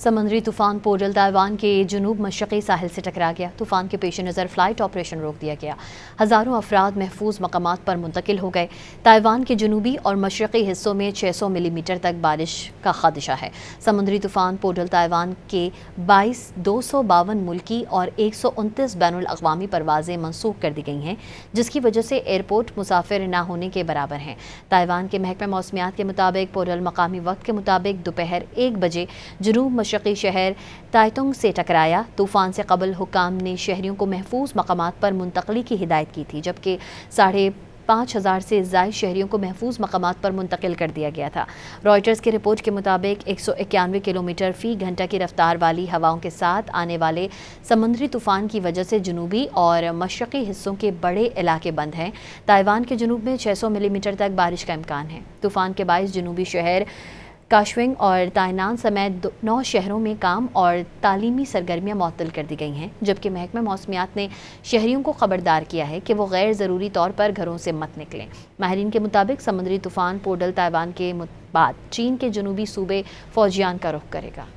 समुद्री तूफान पोडल ताइवान के जनूब मशरक़ी साहिल से टकरा गया। तूफान के पेश नज़र फ़्लाइट ऑपरेशन रोक दिया गया। हज़ारों अफराद महफूज मकामात पर मुंतकिल हो गए। ताइवान के जनूबी और मशरक़ी हिस्सों में 600 मिलीमीटर तक बारिश का खदशा है। समुद्री तूफान पोडल ताइवान के 252 मुल्की और 129 बैनुल अक़वामी परवाज़ें मनसूख कर दी गई हैं, जिसकी वजह से एयरपोर्ट मुसाफिर न होने के बराबर हैं। ताइवान के महकमा मौसमियात के मुताबिक पोडल मकामी वक्त के मुताबिक दोपहर 1 बजे जनूब मशरक़ी शहर ताइतुंग से टकराया। तूफ़ान से कबल हुक्काम ने शहरियों को महफूज मकामात पर मुंतकली की हिदायत की थी, जबकि 5,500 से ज़ायद शहरियों को महफूज मकामात पर मुंतकिल कर दिया गया था। रॉयटर्स की रिपोर्ट के मुताबिक 191 किलोमीटर फ़ी घंटा की रफ्तार वाली हवाओं के साथ आने वाले समुद्री तूफ़ान की वजह से जनूबी और मशरक़ी हिस्सों के बड़े इलाके बंद हैं। ताइवान के जनूब में 600 मिलीमीटर तक बारिश का इम्कान है। तूफ़ान के बाइस जनूबी शहर काशविंग और ताइनान समेत 9 शहरों में काम और तालीमी सरगर्मियां मुअत्तल कर दी गई हैं, जबकि महकमा मौसमियात ने शहरियों को खबरदार किया है कि वो गैर ज़रूरी तौर पर घरों से मत निकलें। माहिरीन के मुताबिक समुद्री तूफ़ान पोडल ताइवान के बाद चीन के जनूबी सूबे फौजियान का रुख करेगा।